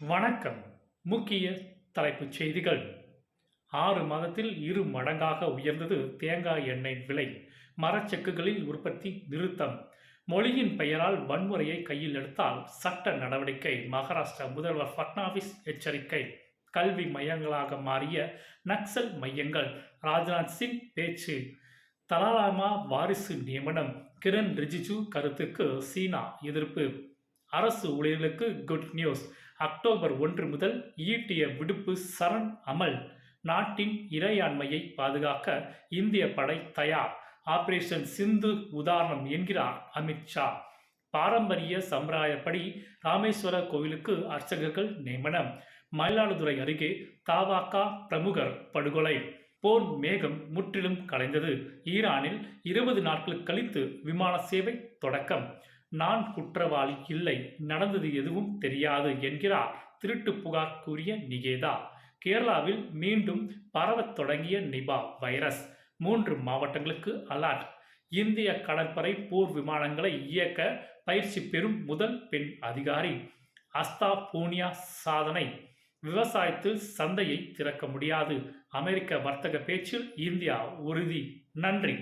வணக்கம். முக்கிய தலைப்புச் செய்திகள். 6 மாதத்தில் 2 மடங்காக உயர்ந்தது தேங்காய் எண்ணெய் விலை. மரச்செக்குகளில் உற்பத்தி நிறுத்தம். மொழியின் பெயரால் வன்முறையை கையில் எடுத்தால் சட்ட நடவடிக்கை. மகாராஷ்டிரா முதல்வர் பட்னாவிஸ் எச்சரிக்கை. கல்வி மையங்களாக மாறிய நக்சல் மையங்கள். ராஜ்நாத் சிங் பேச்சு. தலாலாமா வாரிசு நியமனம். கிரண் ரிஜிஜு கருத்துக்கு சீனா எதிர்ப்பு. அரசு ஊழியர்களுக்கு குட் நியூஸ். அக்டோபர் 1 முதல் ஈட்டிய விடுப்பு சரண் அமல். நாட்டின் இறையாண்மையை பாதுகாக்க இந்திய படை தயார். ஆபரேஷன் சிந்து உதாரணம் என்கிறார் அமித்ஷா. பாரம்பரிய சம்பிரதாயப்படி ராமேஸ்வர கோவிலுக்கு அர்ச்சகர்கள் நியமனம். மயிலாடுதுறை அருகே தவாக பிரமுகர் படுகொலை. போர் மேகம் முற்றிலும் கலைந்தது. ஈரானில் 20 நாட்கள் கழித்து விமான சேவை தொடக்கம். நான் குற்றவாளி இல்லை, நடந்தது எதுவும் தெரியாது என்கிறார் திருட்டு புகார் கூறிய நிகேதா. கேரளாவில் மீண்டும் பரவத் தொடங்கிய நிபா வைரஸ். 3 மாவட்டங்களுக்கு அலர்ட். இந்திய கடற்படை போர் விமானங்களை இயக்க பயிற்சி பெறும் முதல் பெண் அதிகாரி. அஸ்தா பூனியா சாதனை. விவசாயத்தில் சந்தையை திறக்க முடியாது. அமெரிக்க வர்த்தக பேச்சில் இந்தியா உறுதி. நன்றி.